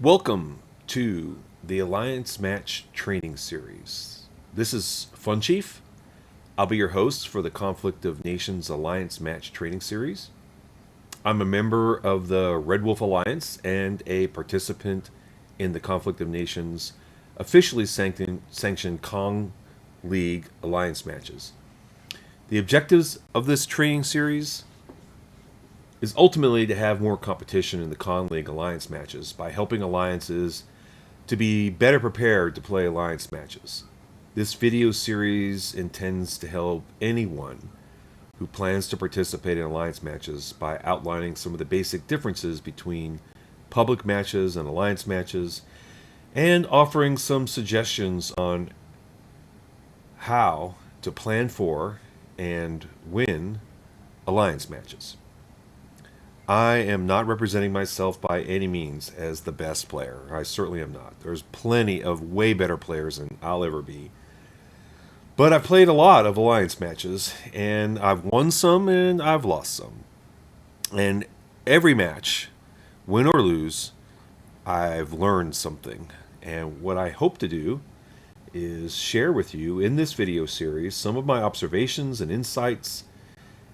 Welcome to the Alliance Match Training Series. This is Fun Chief. I'll be your host for the Conflict of Nations Alliance Match Training Series. I'm a member of the Red Wolf Alliance and a participant in the Conflict of Nations officially sanctioned Kong League Alliance matches. The objectives of this training series is ultimately to have more competition in the Kong League Alliance matches by helping alliances to be better prepared to play alliance matches. This video series intends to help anyone who plans to participate in alliance matches by outlining some of the basic differences between public matches and alliance matches and offering some suggestions on how to plan for and win alliance matches. I am not representing myself by any means as the best player. I certainly am not. There's plenty of way better players than I'll ever be. But I've played a lot of alliance matches, and I've won some and I've lost some. And every match, win or lose, I've learned something. And what I hope to do is share with you in this video series some of my observations and insights,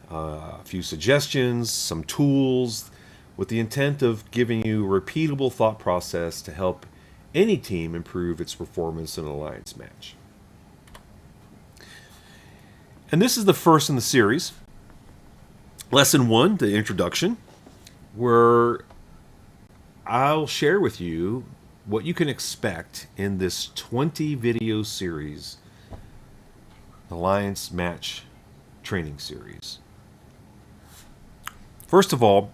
a few suggestions, some tools, with the intent of giving you a repeatable thought process to help any team improve its performance in an alliance match. And this is the first in the series, Lesson 1, the introduction, where I'll share with you what you can expect in this 20 video series, Alliance Match Training Series. First of all,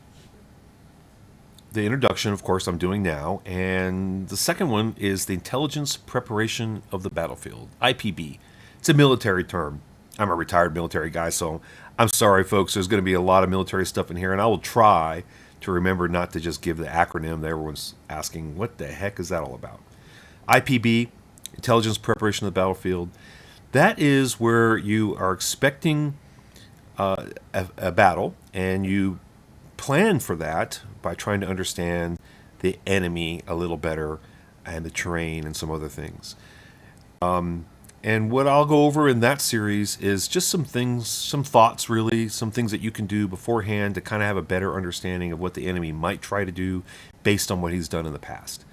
the introduction, of course, I'm doing now, and the second one is the Intelligence Preparation of the Battlefield, IPB. It's a military term. I'm a retired military guy, so I'm sorry, folks. There's going to be a lot of military stuff in here, and I will try to remember not to just give the acronym that everyone's asking, what the heck is that all about? IPB, Intelligence Preparation of the Battlefield. That is where you are expecting a battle, and you plan for that by trying to understand the enemy a little better and the terrain and some other things. And what I'll go over in that series is just some things, some thoughts really, some things that you can do beforehand to kind of have a better understanding of what the enemy might try to do based on what he's done in the past.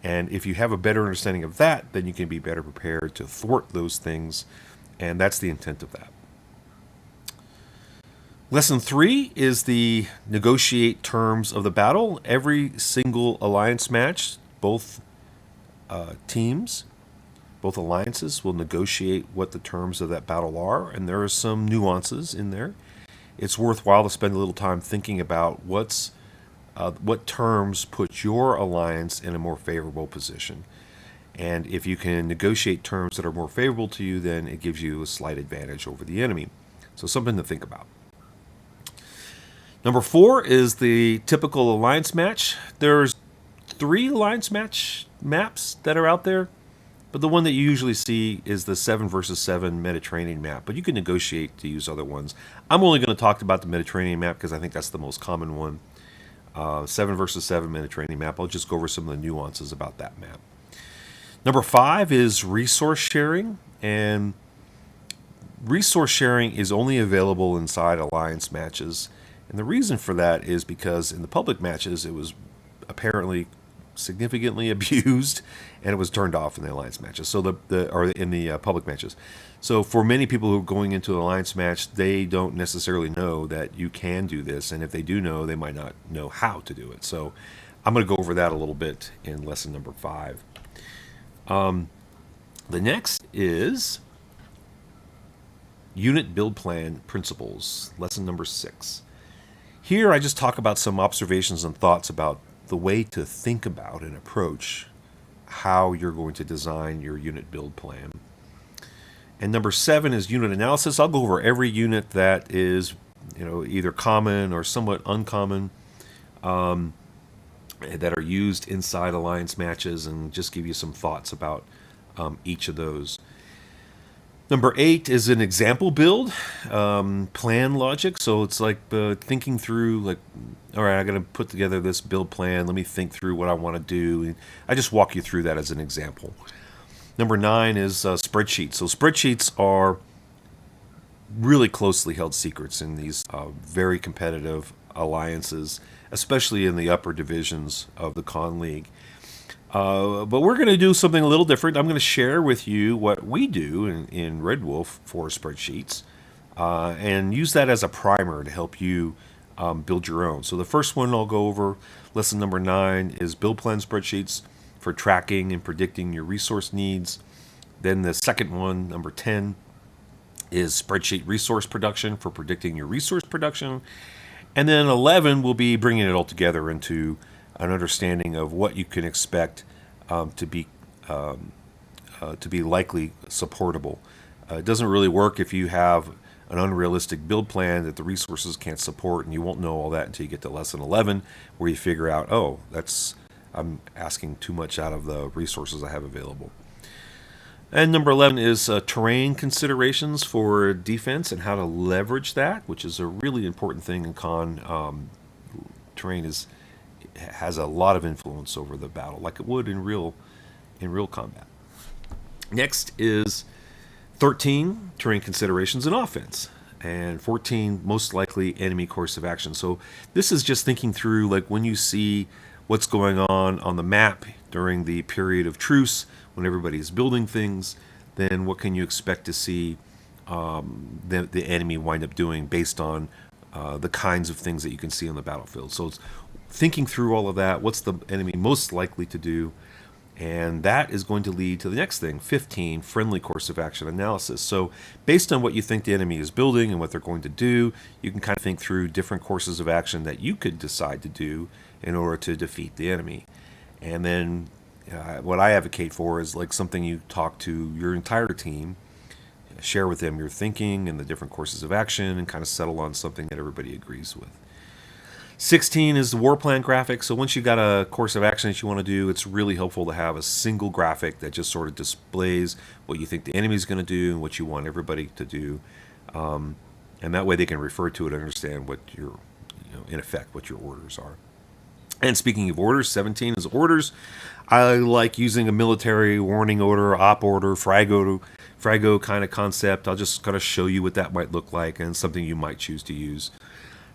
And if you have a better understanding of that, then you can be better prepared to thwart those things, and that's the intent of that. Lesson 3 is the negotiate terms of the battle. Every single alliance match, both teams, both alliances will negotiate what the terms of that battle are, and there are some nuances in there. It's worthwhile to spend a little time thinking about what terms put your alliance in a more favorable position. And if you can negotiate terms that are more favorable to you, then it gives you a slight advantage over the enemy. So something to think about. Number 4 is the typical alliance match. There's 3 alliance match maps that are out there, but the one that you usually see is the 7 versus 7 Mediterranean map, but you can negotiate to use other ones. I'm only going to talk about the Mediterranean map because I think that's the most common one. 7 versus 7 Mediterranean map. I'll just go over some of the nuances about that map. Number 5 is resource sharing, and resource sharing is only available inside alliance matches. And the reason for that is because in the public matches, it was apparently significantly abused, and it was turned off in the alliance matches. So in the public matches. So for many people who are going into an alliance match, they don't necessarily know that you can do this, and if they do know, they might not know how to do it. So I'm going to go over that a little bit in lesson number 5. The next is unit build plan principles, lesson number 6. Here I just talk about some observations and thoughts about the way to think about and approach how you're going to design your unit build plan. And number 7 is unit analysis. I'll go over every unit that is, either common or somewhat uncommon that are used inside alliance matches, and just give you some thoughts about each of those. Number 8 is an example build, plan logic. So it's like thinking through, like, all right, I got to put together this build plan. Let me think through what I want to do. And I just walk you through that as an example. Number 9 is spreadsheets. So spreadsheets are really closely held secrets in these very competitive alliances, especially in the upper divisions of the Con League. But we're going to do something a little different. I'm going to share with you what we do in Red Wolf for spreadsheets and use that as a primer to help you build your own. So the first one I'll go over, lesson number 9, is build plan spreadsheets for tracking and predicting your resource needs. Then the second one, number 10, is spreadsheet resource production for predicting your resource production. And then 11 will be bringing it all together into an understanding of what you can expect to be likely supportable. It doesn't really work if you have an unrealistic build plan that the resources can't support, and you won't know all that until you get to lesson 11, where you figure out, oh, I'm asking too much out of the resources I have available. And number 11 is terrain considerations for defense and how to leverage that, which is a really important thing in Con. Terrain has a lot of influence over the battle, like it would in real combat. Next is 13, terrain considerations in offense, and 14, most likely enemy course of action. So this is just thinking through, like, when you see what's going on the map during the period of truce, when everybody's building things, then what can you expect to see the enemy wind up doing based on the kinds of things that you can see on the battlefield. So it's thinking through all of that. What's the enemy most likely to do? And that is going to lead to the next thing, 15, friendly course of action analysis. So based on what you think the enemy is building and what they're going to do, you can kind of think through different courses of action that you could decide to do in order to defeat the enemy. And then what I advocate for is like something you talk to your entire team, share with them your thinking and the different courses of action, and kind of settle on something that everybody agrees with. 16 is the war plan graphic. So once you've got a course of action that you want to do, it's really helpful to have a single graphic that just sort of displays what you think the enemy is going to do and what you want everybody to do. And that way they can refer to it and understand what in effect, what your orders are. And speaking of orders, 17 is orders. I like using a military warning order, op order, frago kind of concept. I'll just kind of show you what that might look like and something you might choose to use.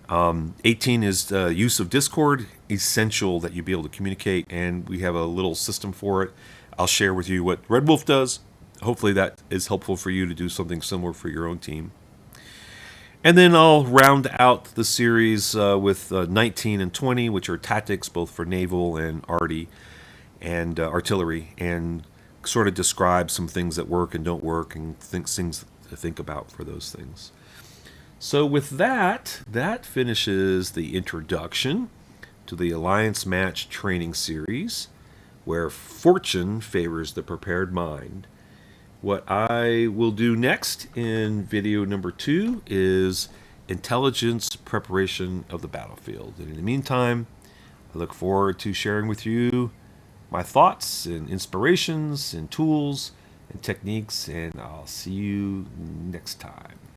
18 is use of Discord, essential that you be able to communicate, and we have a little system for it. I'll share with you what Red Wolf does. Hopefully that is helpful for you to do something similar for your own team. And then I'll round out the series with 19 and 20, which are tactics both for naval and arty and artillery, and sort of describe some things that work and don't work and things to think about for those things. So with that finishes the introduction to the Alliance Match training series, where fortune favors the prepared mind. What I will do next in video number 2 is intelligence preparation of the battlefield. And in the meantime, I look forward to sharing with you my thoughts and inspirations and tools and techniques, and I'll see you next time.